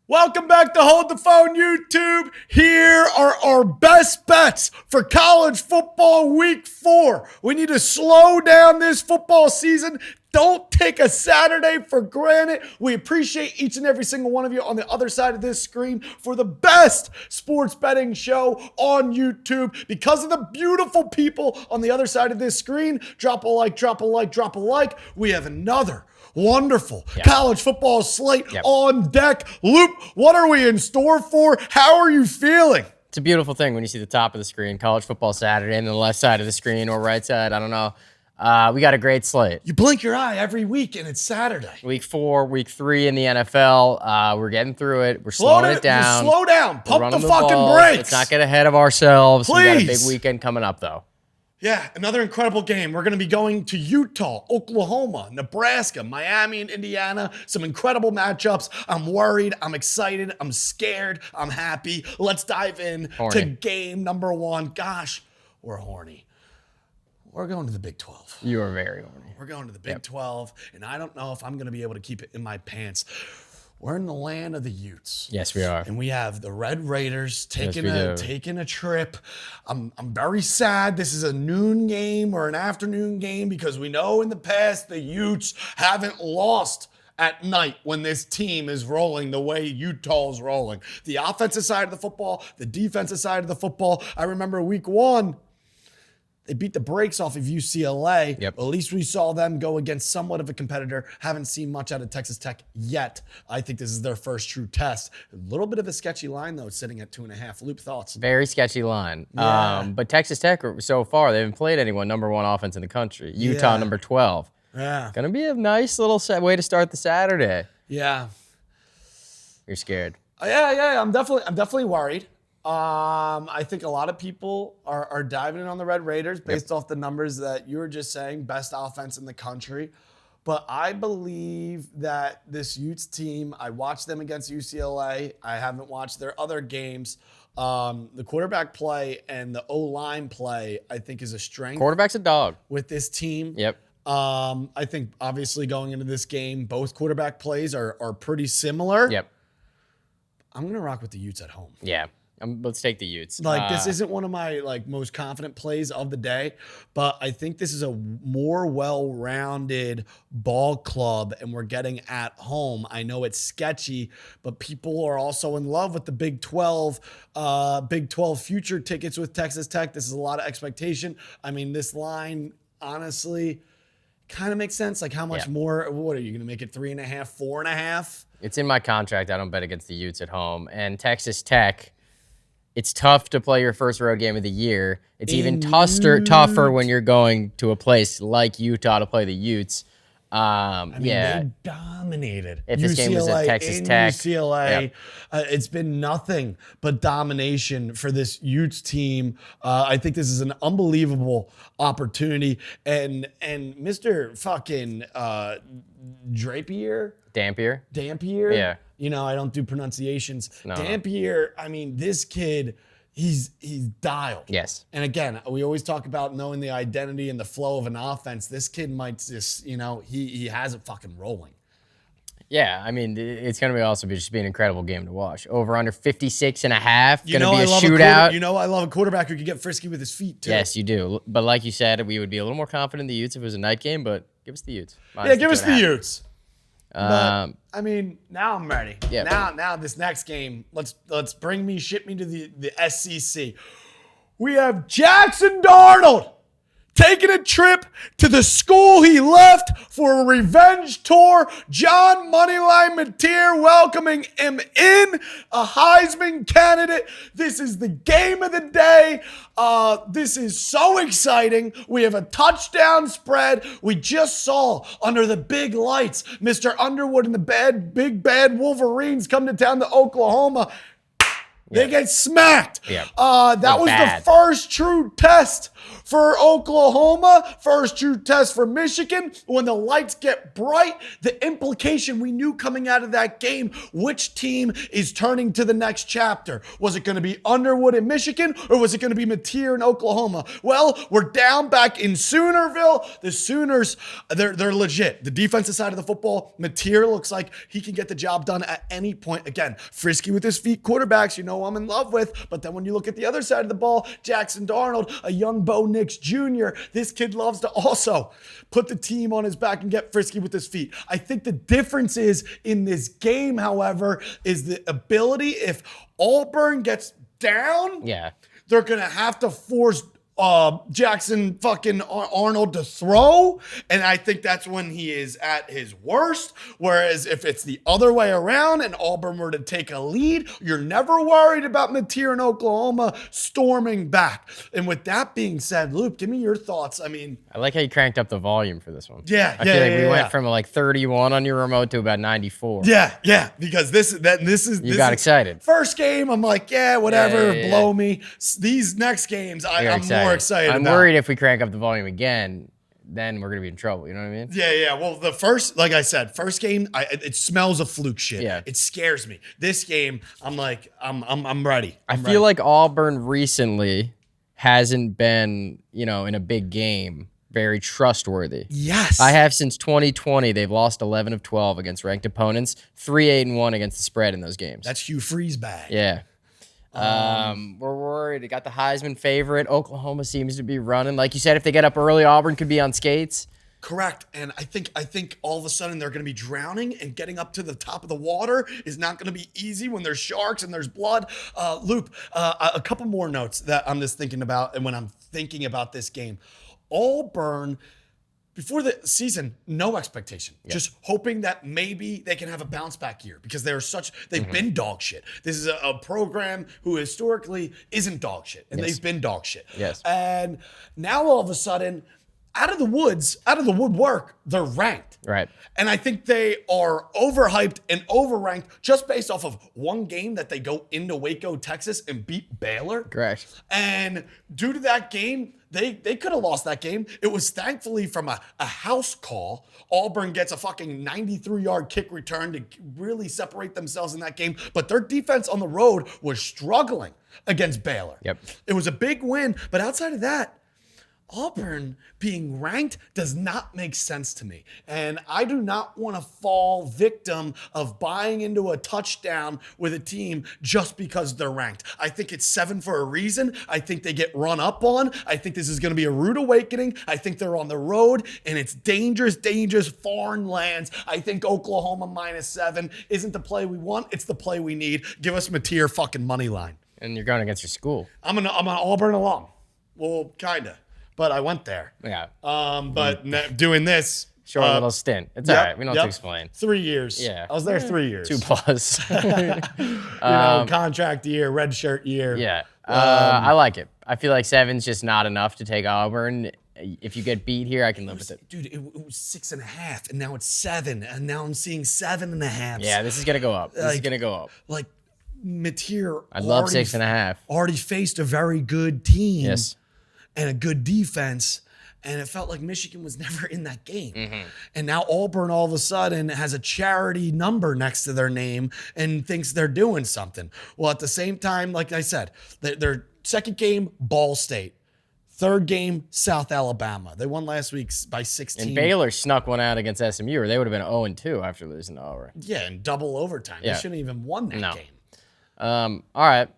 Welcome back to Hold the Phone YouTube. Here are our best bets for college football week 4. We need to slow down this football season. Don't take a Saturday for granted. We appreciate each and every single one of you on the other side of this screen for the best sports betting show on YouTube. Because of the beautiful people on the other side of this screen, drop a like, drop a like, drop a like. We have another wonderful college football slate on deck. Loop, what are we in store for? How are you feeling? It's a beautiful thing when you see the top of the screen, college football Saturday, and the left side of the screen or right side. I don't know. We got a great slate. You blink your eye every week and it's Saturday. Week 4, week 3 in the NFL. We're getting through it. We're slowing it down. Slow down. Pump the fucking brakes. Let's not get ahead of ourselves. Please. We got a big weekend coming up, though. Yeah, another incredible game. We're going to be going to Utah, Oklahoma, Nebraska, Miami, and Indiana. Some incredible matchups. I'm worried. I'm excited. I'm scared. I'm happy. Let's dive in to game number 1. Gosh, we're horny. We're going to the Big 12. You are very horny. We're going to the Big 12, and I don't know if I'm going to be able to keep it in my pants. We're in the land of the Utes. Yes, we are. And we have the Red Raiders taking a trip. I'm very sad this is a noon game or an afternoon game because we know in the past the Utes haven't lost at night when this team is rolling the way Utah's rolling. The offensive side of the football, the defensive side of the football. I remember week 1, they beat the brakes off of UCLA. At least we saw them go against somewhat of a competitor. Haven't seen much out of Texas Tech yet. I think this is their first true test. A little bit of a sketchy line, though, sitting at 2.5. Loop, thoughts? Very sketchy line. Yeah. But Texas Tech, so far, they haven't played anyone number 1 offense in the country. Utah, number 12. Yeah. Gonna be a nice little way to start the Saturday. Yeah. You're scared. Yeah. I'm definitely worried. I think a lot of people are diving in on the Red Raiders based off the numbers that you were just saying, best offense in the country. But I believe that this Utes team, I watched them against UCLA. I haven't watched their other games. The quarterback play and the O-line play, I think, is a strength. Quarterback's a dog. With this team. Yep. I think, obviously, going into this game, both quarterback plays are pretty similar. Yep. I'm going to rock with the Utes at home. Yeah. Let's take the Utes. This isn't one of my most confident plays of the day, but I think this is a more well-rounded ball club, and we're getting at home. I know it's sketchy, but people are also in love with the Big 12 future tickets with Texas Tech. This is a lot of expectation. I mean, this line, honestly, kind of makes sense. Like, how much more? What are you going to make it? 3.5, 4.5? It's in my contract. I don't bet against the Utes at home. And Texas Tech, it's tough to play your first road game of the year. It's even tougher when you're going to a place like Utah to play the Utes. They dominated. If this game was at Texas Tech. UCLA, it's been nothing but domination for this Utes team. I think this is an unbelievable opportunity. And Mr. fucking Dampier. Yeah. You know, I don't do pronunciations. No. Dampier, I mean, this kid, he's dialed. Yes. And again, we always talk about knowing the identity and the flow of an offense. This kid might just, he has it fucking rolling. Yeah, I mean, it's going to be also just be an incredible game to watch. Over under 56.5. Going to be a shootout. I love a quarterback who can get frisky with his feet, too. Yes, you do. But like you said, we would be a little more confident in the Utes if it was a night game, but give us the Utes. Give us the Utes. But, I mean, now I'm ready. Yeah. Now this next game, let's ship me to the SEC. We have Jackson Darnold taking a trip to the school he left for a revenge tour. John Moneyline Mateer welcoming him in, a Heisman candidate. This is the game of the day. This is so exciting. We have a touchdown spread. We just saw under the big lights, Mr. Underwood and the big bad Wolverines come to town to Oklahoma. They get smacked. Yeah. That was bad. the first true test for Oklahoma, first true test for Michigan. When the lights get bright, the implication we knew coming out of that game, which team is turning to the next chapter? Was it going to be Underwood in Michigan, or was it going to be Mateer in Oklahoma? Well, we're down back in Soonerville. The Sooners, they're legit. The defensive side of the football, Mateer looks like he can get the job done at any point. Again, frisky with his feet quarterbacks, you know I'm in love with. But then when you look at the other side of the ball, Jackson Darnold, a young Bo Nix Jr., this kid loves to also put the team on his back and get frisky with his feet. I think the difference is in this game, however, is the ability, if Auburn gets down, they're going to have to force Jackson fucking Arnold to throw, and I think that's when he is at his worst. Whereas if it's the other way around and Auburn were to take a lead, you're never worried about Mateer in Oklahoma storming back. And with that being said, Luke, give me your thoughts. I mean, I like how you cranked up the volume for this one. I feel like we went from like 31 on your remote to about 94. Yeah, because this is you got excited. First game, I'm like, whatever, blow me. These next games, I'm more excited. I'm worried if we crank up the volume again, then we're gonna be in trouble. You know what I mean? Yeah. Well, the first, like I said, first game, it smells of fluke shit. Yeah. It scares me. This game, I'm like, I'm ready. I feel like Auburn recently hasn't been, in a big game, very trustworthy. Yes. I have since 2020. They've lost 11 of 12 against ranked opponents, 3-8-1 against the spread in those games. That's Hugh Freeze bag. Yeah. We're worried. They got the Heisman favorite. Oklahoma seems to be running. Like you said, if they get up early, Auburn could be on skates. Correct. And I think all of a sudden they're going to be drowning, and getting up to the top of the water is not going to be easy when there's sharks and there's blood. Loop, a couple more notes that I'm just thinking about, and when I'm thinking about this game. Auburn, before the season, no expectation. Yep. Just hoping that maybe they can have a bounce back year, because they've been dog shit. This is a program who historically isn't dog shit, and they've been dog shit. Yes. And now all of a sudden, out of the woodwork, they're ranked. Right. And I think they are overhyped and overranked just based off of one game that they go into Waco, Texas and beat Baylor. Correct. And due to that game, they could have lost that game. It was thankfully from a house call. Auburn gets a fucking 93-yard kick return to really separate themselves in that game. But their defense on the road was struggling against Baylor. Yep. It was a big win. But outside of that, Auburn being ranked does not make sense to me. And I do not want to fall victim of buying into a touchdown with a team just because they're ranked. I think it's 7 for a reason. I think they get run up on. I think this is going to be a rude awakening. I think they're on the road, and it's dangerous, foreign lands. I think Oklahoma -7 isn't the play we want. It's the play we need. Give us Mateer fucking money line. And you're going against your school. I'm an Auburn alum. Well, kind of. But I went there. Yeah. Doing this. Short little stint. It's all right. We don't have to explain. 3 years. Yeah. I was there 3 years. 2+. Contract year, red shirt year. Yeah. I like it. I feel like 7's just not enough to take Auburn. If you get beat here, I can live with it. Dude, it was 6.5, and now it's 7, and now I'm seeing 7.5. Yeah, this is going to go up. This is going to go up. Like, Mateer. I love 6.5. Already faced a very good team. Yes. And a good defense, and it felt like Michigan was never in that game. And now Auburn all of a sudden has a charity number next to their name and thinks they're doing something. Well, at the same time, like I said, their second game, Ball State. Third game, South Alabama. They won last week by 16. And Baylor snuck one out against SMU, or they would have been 0-2 after losing to Auburn. Yeah, in double overtime. They shouldn't even won that game. All right.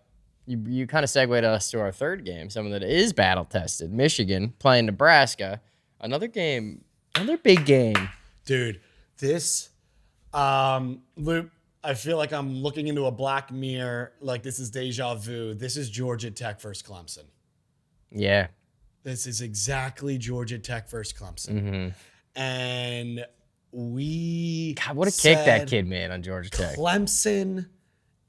You kind of segued us to our third game, someone that is battle tested. Michigan playing Nebraska. Another game, another big game. Dude, this, Luke, I feel like I'm looking into a black mirror, like this is deja vu. This is Georgia Tech versus Clemson. Yeah. This is exactly Georgia Tech versus Clemson. And God, what a kick that kid made on Georgia Tech. Clemson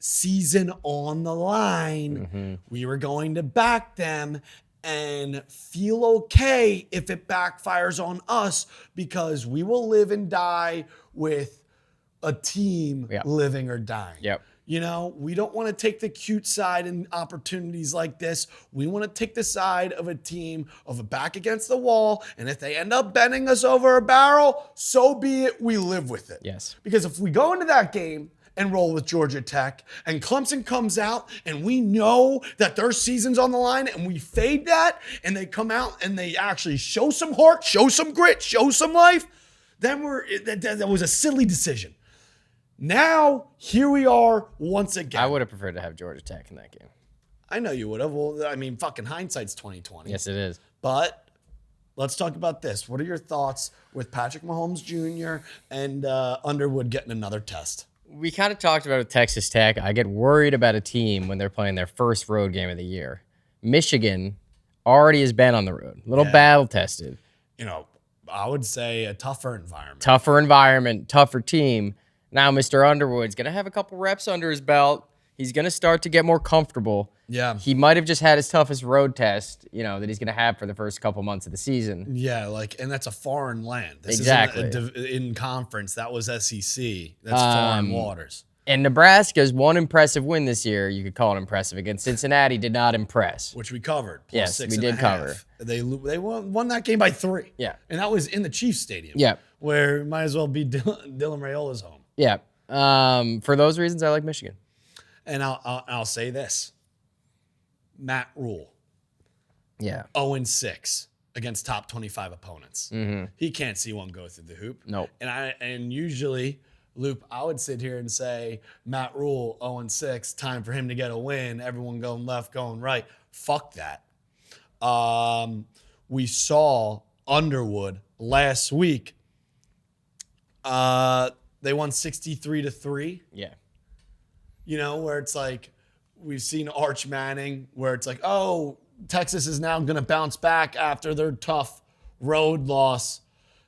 season on the line. We were going to back them and feel okay if it backfires on us, because we will live and die with a team living or dying. Yep. You know, we don't want to take the cute side in opportunities like this. We want to take the side of a team of a back against the wall. And if they end up bending us over a barrel, so be it. We live with it. Yes. Because if we go into that game and roll with Georgia Tech and Clemson comes out and we know that their season's on the line and we fade that and they come out and they actually show some heart, show some grit, show some life, then that was a silly decision. Now, here we are once again. I would have preferred to have Georgia Tech in that game. I know you would have. Well, I mean, fucking hindsight's 2020. Yes, it is. But let's talk about this. What are your thoughts with Patrick Mahomes Jr. and Underwood getting another test? We kind of talked about it with Texas Tech. I get worried about a team when they're playing their first road game of the year. Michigan already has been on the road. A little battle tested. You know, I would say a tougher environment. Tougher team. Now, Mr. Underwood's going to have a couple reps under his belt. He's going to start to get more comfortable. Yeah. He might have just had his toughest road test, that he's going to have for the first couple months of the season. Yeah, and that's a foreign land. This exactly. Isn't in conference. That was SEC. That's foreign waters. And Nebraska's one impressive win this year, you could call it impressive, against Cincinnati, did not impress. Which we covered. Yes, we did cover. They won that game by 3. Yeah. And that was in the Chiefs Stadium. Yeah. Where it might as well be Dylan Raiola's home. Yeah. For those reasons, I like Michigan. And I'll say this. Matt Rule. Yeah. 0-6 against top 25 opponents. Mm-hmm. He can't see one go through the hoop. Nope. And usually, Loop, I would sit here and say, Matt Rule, 0-6, time for him to get a win. Everyone going left, going right. Fuck that. We saw Underwood last week. They won 63-3. Yeah. Where it's like, we've seen Arch Manning, where it's like, oh, Texas is now going to bounce back after their tough road loss,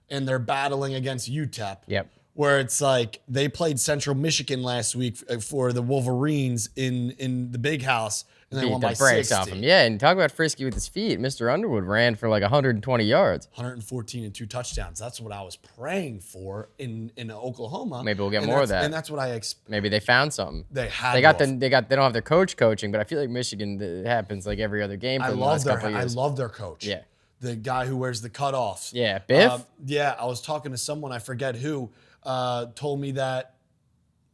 and they're battling against UTEP. Yep. Where it's like they played Central Michigan last week for the Wolverines in the Big House, and they won by 60. Off him. Yeah, and talk about frisky with his feet. Mr. Underwood ran for like 120 yards. 114 and 2 touchdowns. That's what I was praying for in Oklahoma. Maybe we'll get more of that. And that's what I expect. Maybe they found something. They don't have their coach coaching, but I feel like Michigan, it happens like every other game for the last couple of years. I love their coach. Yeah. The guy who wears the cutoffs. Yeah, Biff? I was talking to someone, I forget who, told me that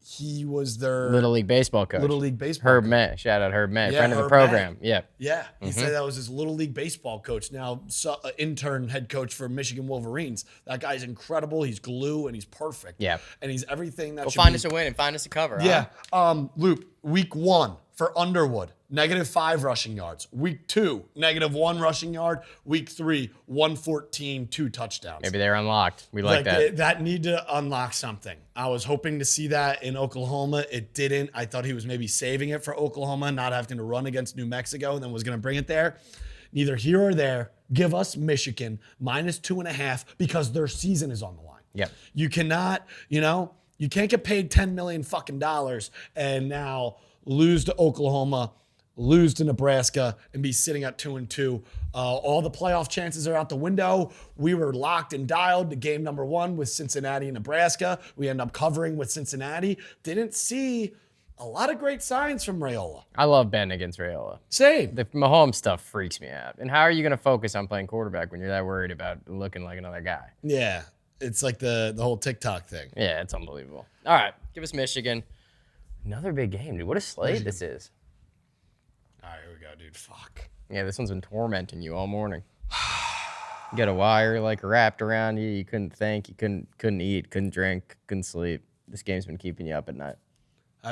he was their Little League baseball coach. Herb Met. Shout out Herb Met, Yeah, friend of the Herb program. Met. Yeah. He said that was his Little League baseball coach, now intern head coach for Michigan Wolverines. That guy's incredible. He's glue, and he's perfect. Yeah. And he's everything that should find be. us a win and find us a cover. Yeah. Huh? Loop, week 1 for Underwood, -5 rushing yards. Week 2, -1 rushing yard. Week 3, 114, 2 touchdowns. Maybe they're unlocked. We like that. That need to unlock something. I was hoping to see that in Oklahoma. It didn't. I thought he was maybe saving it for Oklahoma, not having to run against New Mexico, and then was going to bring it there. Neither here or there. Give us Michigan -2.5 because their season is on the line. Yep. You cannot, you can't get paid $10 million fucking dollars and now lose to Oklahoma, lose to Nebraska, and be sitting at 2-2. All the playoff chances are out the window. We were locked and dialed to game number 1 with Cincinnati and Nebraska. We end up covering with Cincinnati. Didn't see a lot of great signs from Raiola. I love betting against Raiola. Same. The Mahomes stuff freaks me out. And how are you going to focus on playing quarterback when you're that worried about looking like another guy? Yeah. It's like the whole TikTok thing. Yeah, it's unbelievable. All right, give us Michigan. Another big game, dude. What a slate this is. All right, here we go, dude. Fuck. Yeah, this one's been tormenting you all morning. You got a wire like wrapped around you. You couldn't think. You couldn't eat. Couldn't drink. Couldn't sleep. This game's been keeping you up at night. I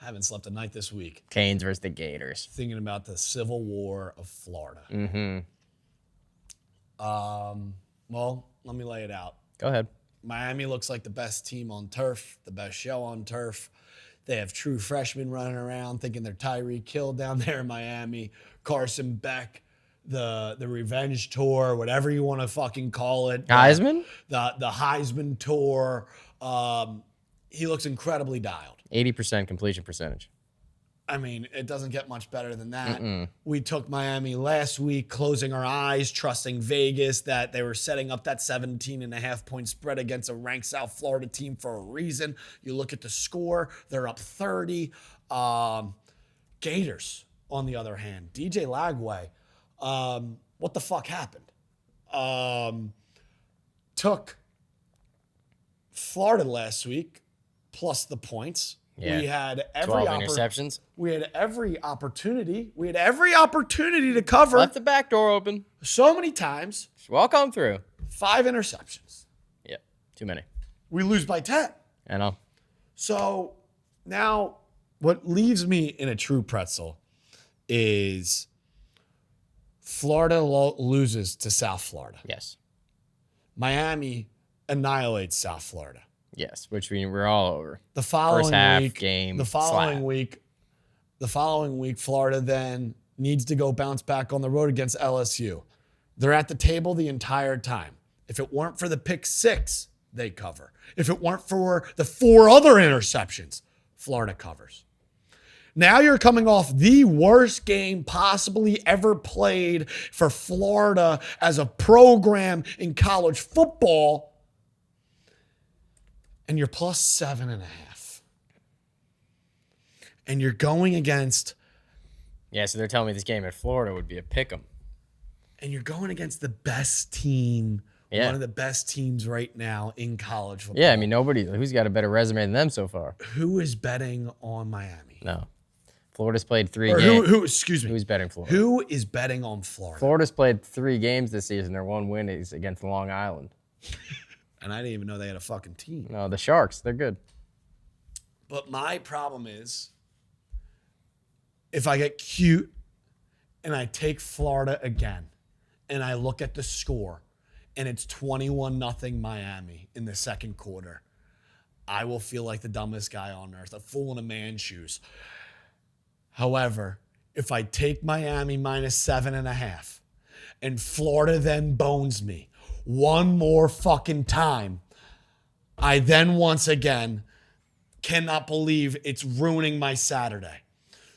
haven't slept a night this week. Canes versus the Gators. Thinking about the Civil War of Florida. Mm-hmm. Well, let me lay it out. Go ahead. Miami looks like the best team on turf, the best show on turf. They have true freshmen running around thinking they're Tyreek Hill down there in Miami. Carson Beck, the revenge tour, whatever you want to fucking call it. Heisman? The Heisman tour. He looks incredibly dialed. 80% completion percentage. I mean, it doesn't get much better than that. We took Miami last week, closing our eyes, trusting Vegas that they were setting up that 17.5-point spread against a ranked South Florida team for a reason. You look at the score, they're up 30. Gators, on the other hand, DJ Lagway, what the fuck happened? Took Florida last week, plus the points. Yeah. We had 12 interceptions. We had every opportunity. We had every opportunity to cover. Left the back door open. So many times. Welcome through. 5 interceptions. Yeah, too many. We lose by 10. I know. So now what leaves me in a true pretzel is Florida loses to South Florida. Yes. Miami annihilates South Florida. Yes, which we're all over. The following First half, week, game, the following week, Florida then needs to go bounce back on the road against LSU. They're at the table the entire time. If it weren't for the pick 6, they cover. If it weren't for the 4 other interceptions, Florida covers. Now you're coming off the worst game possibly ever played for Florida as a program in college football, and you're plus 7.5. And you're going against... Yeah, so they're telling me this game at Florida would be a pick'em. And you're going against the best team, one of the best teams right now in college football. Yeah, I mean, who's got a better resume than them so far? Who is betting on Miami? No. Florida's played 3 games. Excuse me. Who's betting Florida? Who is betting on Florida? Florida's played 3 games this season. Their one win is against Long Island. And I didn't even know they had a fucking team. No, the Sharks, they're good. But my problem is, if I get cute and I take Florida again and I look at the score and it's 21-0 Miami in the second quarter, I will feel like the dumbest guy on earth, a fool in a man's shoes. However, if I take Miami minus 7.5 and Florida then bones me one more fucking time, I then once again cannot believe it's ruining my Saturday.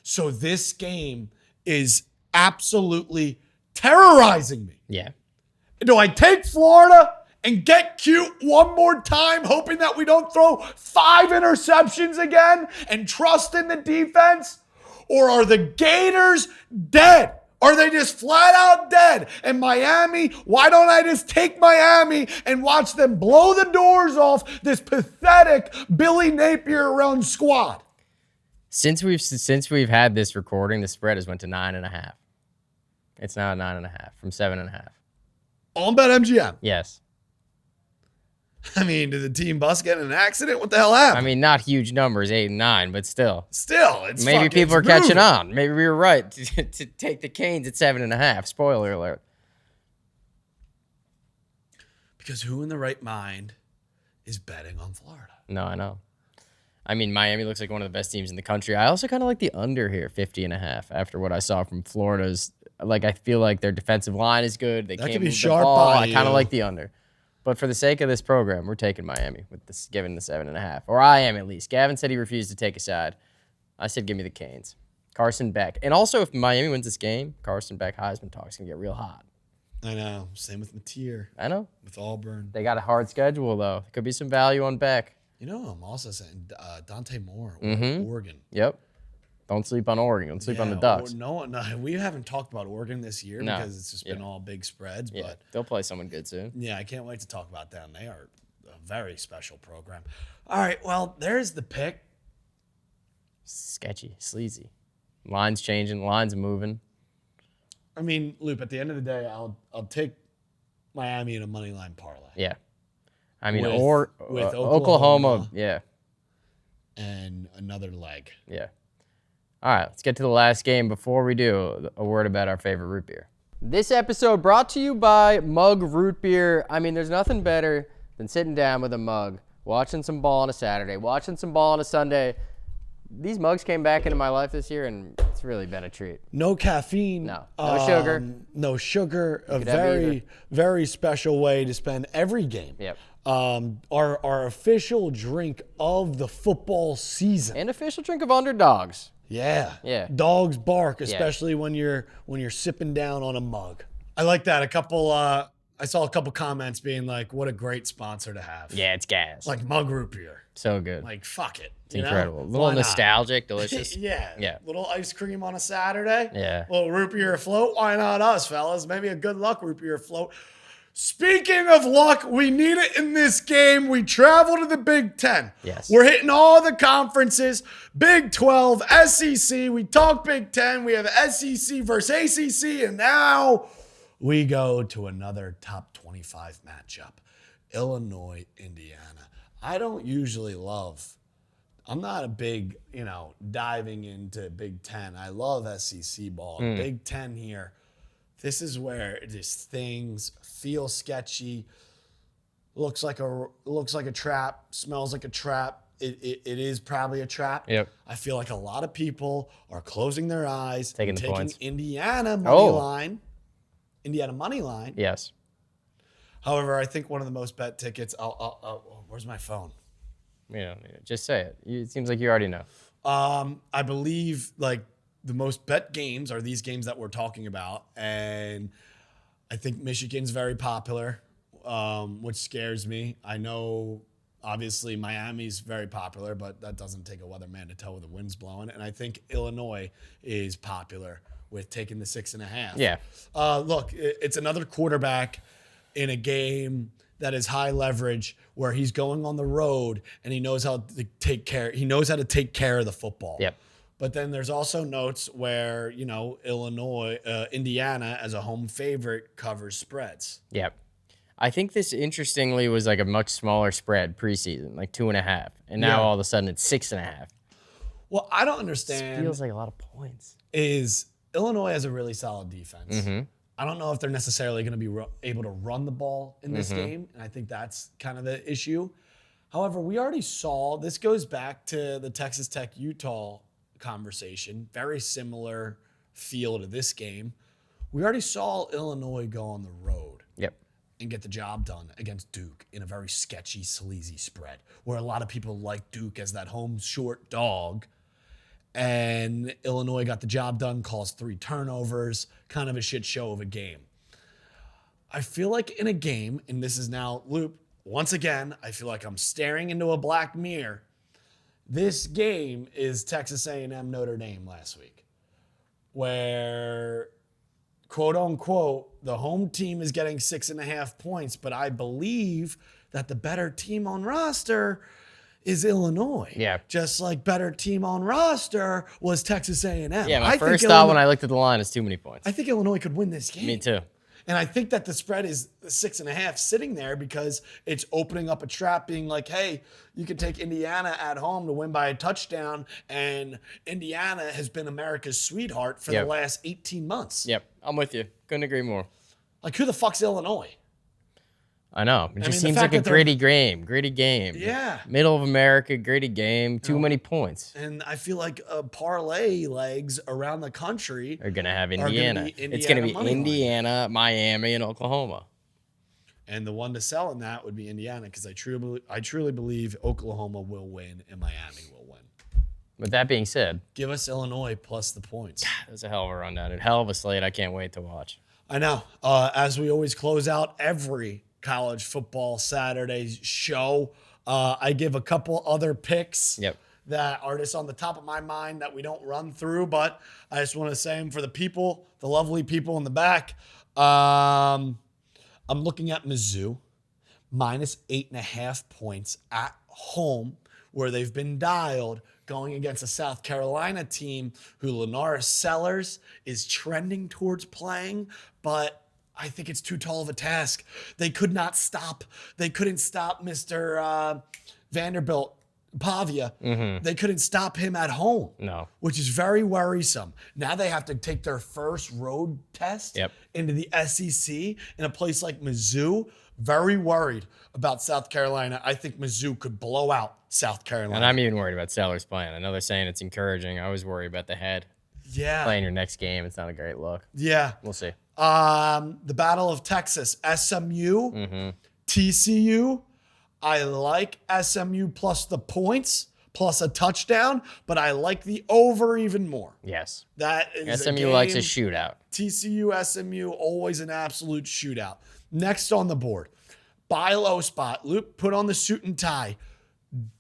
So this game is absolutely terrorizing me. Yeah. Do I take Florida and get cute one more time, hoping that we don't throw 5 interceptions again and trust in the defense? Or are the Gators dead? Are they just flat out dead? And Miami, why don't I just take Miami and watch them blow the doors off this pathetic Billy Napier-run squad? Since we've had this recording, the spread has went to 9.5. It's now 9.5 from 7.5. On BetMGM. Yes. I mean, did the team bus get in an accident? What the hell happened? I mean, not huge numbers, 8 and 9, but still. Still, it's maybe fucking, people are it's catching moving. on. Maybe we were right to take the Canes at 7.5. Spoiler alert. Because who in the right mind is betting on Florida? No, I know. I mean, Miami looks like one of the best teams in the country. I also kind of like the under here, 50.5, after what I saw from Florida's. Like, I feel like their defensive line is good. They can't move the ball. I kind of like the under. But for the sake of this program, we're taking Miami with this, given the 7.5. Or I am, at least. Gavin said he refused to take a side. I said give me the Canes. Carson Beck. And also, if Miami wins this game, Carson Beck Heisman talk's going to get real hot. I know. Same with Mateer. I know. With Auburn. They got a hard schedule, though. There could be some value on Beck. You know, I'm also saying Dante Moore, Oregon. Yep. Don't sleep on Oregon. Don't sleep on the Ducks. No, we haven't talked about Oregon this year because it's just been all big spreads. Yeah, But they'll play someone good soon. Yeah, I can't wait to talk about them. They are a very special program. All right, well, there's the pick. Sketchy, sleazy. Lines changing, lines moving. I mean, Loop, at the end of the day, I'll take Miami in a money line parlay. Yeah. I mean, with Oklahoma. Yeah. And another leg. Yeah. All right, let's get to the last game. Before we do, a word about our favorite root beer. This episode brought to you by Mug Root Beer. I mean, there's nothing better than sitting down with a mug, watching some ball on a Saturday, watching some ball on a Sunday. These mugs came back into my life this year, and it's really been a treat. No caffeine. No sugar. No sugar. A very, very special way to spend every game. Yep. our official drink of the football season. An official drink of underdogs. Yeah. Yeah. Dogs bark, especially when you're sipping down on a mug. I like that. I saw a couple comments being like, what a great sponsor to have. Yeah, it's gas. Like mug root beer. So good. Like, fuck it. It's incredible. A little nostalgic, delicious. Yeah. Little ice cream on a Saturday. Yeah. Little root beer afloat. Why not us, fellas? Maybe a good luck root beer afloat. Speaking of luck, we need it in this game. We travel to the Big Ten. Yes. We're hitting all the conferences. Big 12, SEC. We talk Big Ten. We have SEC versus ACC. And now we go to another top 25 matchup. Illinois, Indiana. I don't usually I'm not a big, diving into Big Ten. I love SEC ball. Big Ten here. This is where just things feel sketchy. Looks like a trap. Smells like a trap. It is probably a trap. Yep. I feel like a lot of people are closing their eyes, taking points. Indiana money line. Indiana money line. Yes. However, I think one of the most bet tickets. Where's my phone? Just say it. It seems like you already know. I believe the most bet games are these games that we're talking about, and I think Michigan's very popular, which scares me. I know, obviously, Miami's very popular, but that doesn't take a weatherman to tell where the wind's blowing. And I think Illinois is popular with taking the 6.5. Yeah. Look, it's another quarterback in a game that is high leverage, where he's going on the road and he knows how to take care. He knows how to take care of the football. Yep. But then there's also notes where, Indiana as a home favorite covers spreads. Yep. I think this, interestingly, was like a much smaller spread preseason, like 2.5. And now all of a sudden it's 6.5. Well, I don't understand. This feels like a lot of points. Is Illinois has a really solid defense. Mm-hmm. I don't know if they're necessarily going to be able to run the ball in this game. And I think that's kind of the issue. However, we already saw, this goes back to the Texas Tech Utah conversation, very similar feel to this game. We already saw Illinois go on the road and get the job done against Duke in a very sketchy, sleazy spread, where a lot of people like Duke as that home short dog. And Illinois got the job done, caused 3 turnovers, kind of a shit show of a game. I feel like in a game, and this is now, Loop, once again, I feel like I'm staring into a black mirror. This game is Texas A&M Notre Dame last week, where, quote unquote, the home team is getting 6.5 points, but I believe that the better team on roster is Illinois. Yeah. Just like better team on roster was Texas A&M. Yeah, my first thought when I looked at the line is too many points. I think Illinois could win this game. Me too. And I think that the spread is 6.5 sitting there because it's opening up a trap, being like, hey, you can take Indiana at home to win by a touchdown. And Indiana has been America's sweetheart for the last 18 months. Yep, I'm with you. Couldn't agree more. Like, who the fuck's Illinois? I know. It just seems like a gritty game. Yeah. Middle of America, gritty game. Too many points. And I feel like parlay legs around the country are going to have Indiana. It's going to be Indiana, Miami, and Oklahoma. And the one to sell in that would be Indiana, because I truly believe Oklahoma will win and Miami will win. With that being said, give us Illinois plus the points. That's a hell of a rundown. A hell of a slate. I can't wait to watch. I know. As we always close out every college football Saturday show, I give a couple other picks that are just on the top of my mind that we don't run through, but I just want to say them for the people, the lovely people in the back. I'm looking at Mizzou minus 8.5 points at home, where they've been dialed, going against a South Carolina team who Lenora Sellers is trending towards playing, but I think it's too tall of a task. They couldn't stop Mr. Vanderbilt Pavia. Mm-hmm. They couldn't stop him at home. No. Which is very worrisome. Now they have to take their first road test into the SEC in a place like Mizzou. Very worried about South Carolina. I think Mizzou could blow out South Carolina. And I'm even worried about Sellers playing. I know they're saying it's encouraging. I always worry about the head. Yeah. Playing your next game, it's not a great look. Yeah. We'll see. The Battle of Texas, SMU, TCU. I like SMU plus the points, plus a touchdown, but I like the over even more. Yes. That is SMU likes a shootout. TCU, SMU, always an absolute shootout. Next on the board, buy low spot. Luke, put on the suit and tie.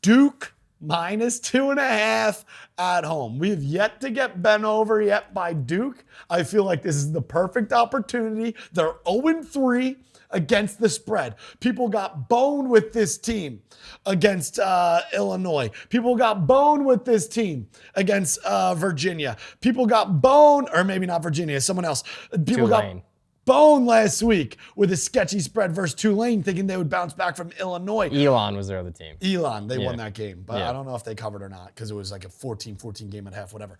Duke minus 2.5 at home. We have yet to get bent over yet by Duke. I feel like this is the perfect opportunity. They're 0-3 against the spread. People got boned with this team against Illinois. People got boned with this team against Virginia. People got boned, or maybe not Virginia, someone else. People Tulane. got boned last week with a sketchy spread versus Tulane, thinking they would bounce back from Illinois. Elon was their other team. Elon, they won that game, but I don't know if they covered or not because it was like a 14-14 game at half, whatever.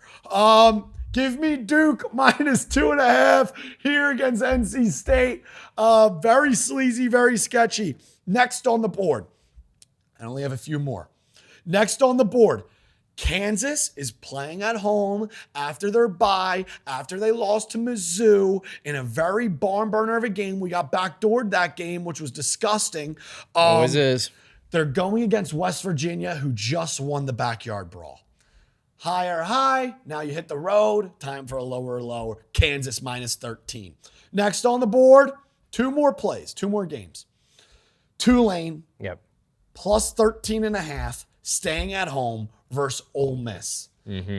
Give me Duke minus 2.5 here against NC State. Very sleazy, very sketchy. Next on the board, I only have a few more. Next on the board, Kansas is playing at home after their bye, after they lost to Mizzou in a very barn burner of a game. We got backdoored that game, which was disgusting. Always is. They're going against West Virginia, who just won the backyard brawl. Higher high, now you hit the road. Time for a lower lower. Kansas minus 13. Next on the board, two more plays, two more games. Tulane, plus 13.5, staying at home versus Ole Miss.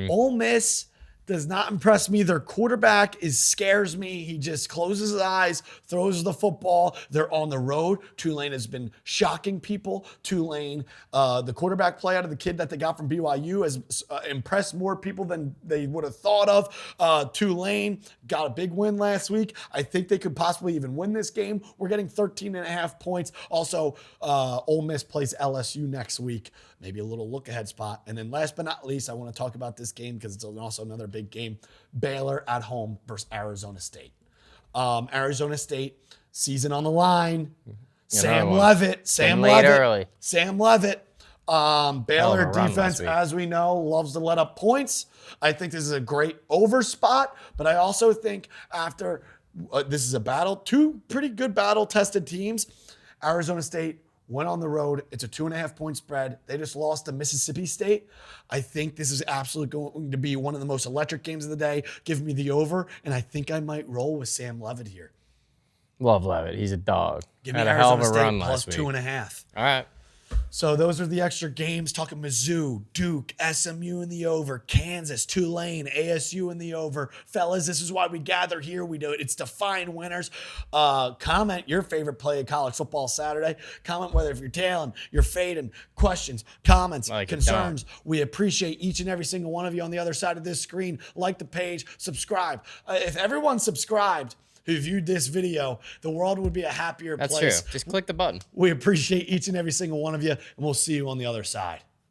Ole Miss does not impress me. Their quarterback scares me. He just closes his eyes, throws the football. They're on the road. Tulane has been shocking people. Tulane, the quarterback play out of the kid that they got from BYU has impressed more people than they would have thought of. Tulane got a big win last week. I think they could possibly even win this game. We're getting 13.5 points. Also, Ole Miss plays LSU next week. Maybe a little look-ahead spot. And then last but not least, I want to talk about this game because it's also another big game. Baylor at home versus Arizona State. Arizona State, season on the line. Sam Leavitt. Baylor defense, as we know, loves to let up points. I think this is a great over spot, but I also think after this is a battle, two pretty good battle-tested teams. Arizona State went on the road. It's a 2.5 point spread. They just lost to Mississippi State. I think this is absolutely going to be one of the most electric games of the day. Give me the over, and I think I might roll with Sam Leavitt here. Love Leavitt. He's a dog. Give me Arizona State plus 2.5. All right. So those are the extra games. Talking Mizzou, Duke, SMU in the over, Kansas, Tulane, ASU in the over. Fellas, this is why we gather here. We do it. It's to find winners. Comment your favorite play of college football Saturday. Comment whether if you're tailing, you're fading, questions, comments, concerns. We appreciate each and every single one of you on the other side of this screen. Like the page, subscribe. If everyone subscribed who viewed this video, the world would be a happier place. That's true. Just click the button. We appreciate each and every single one of you, and we'll see you on the other side.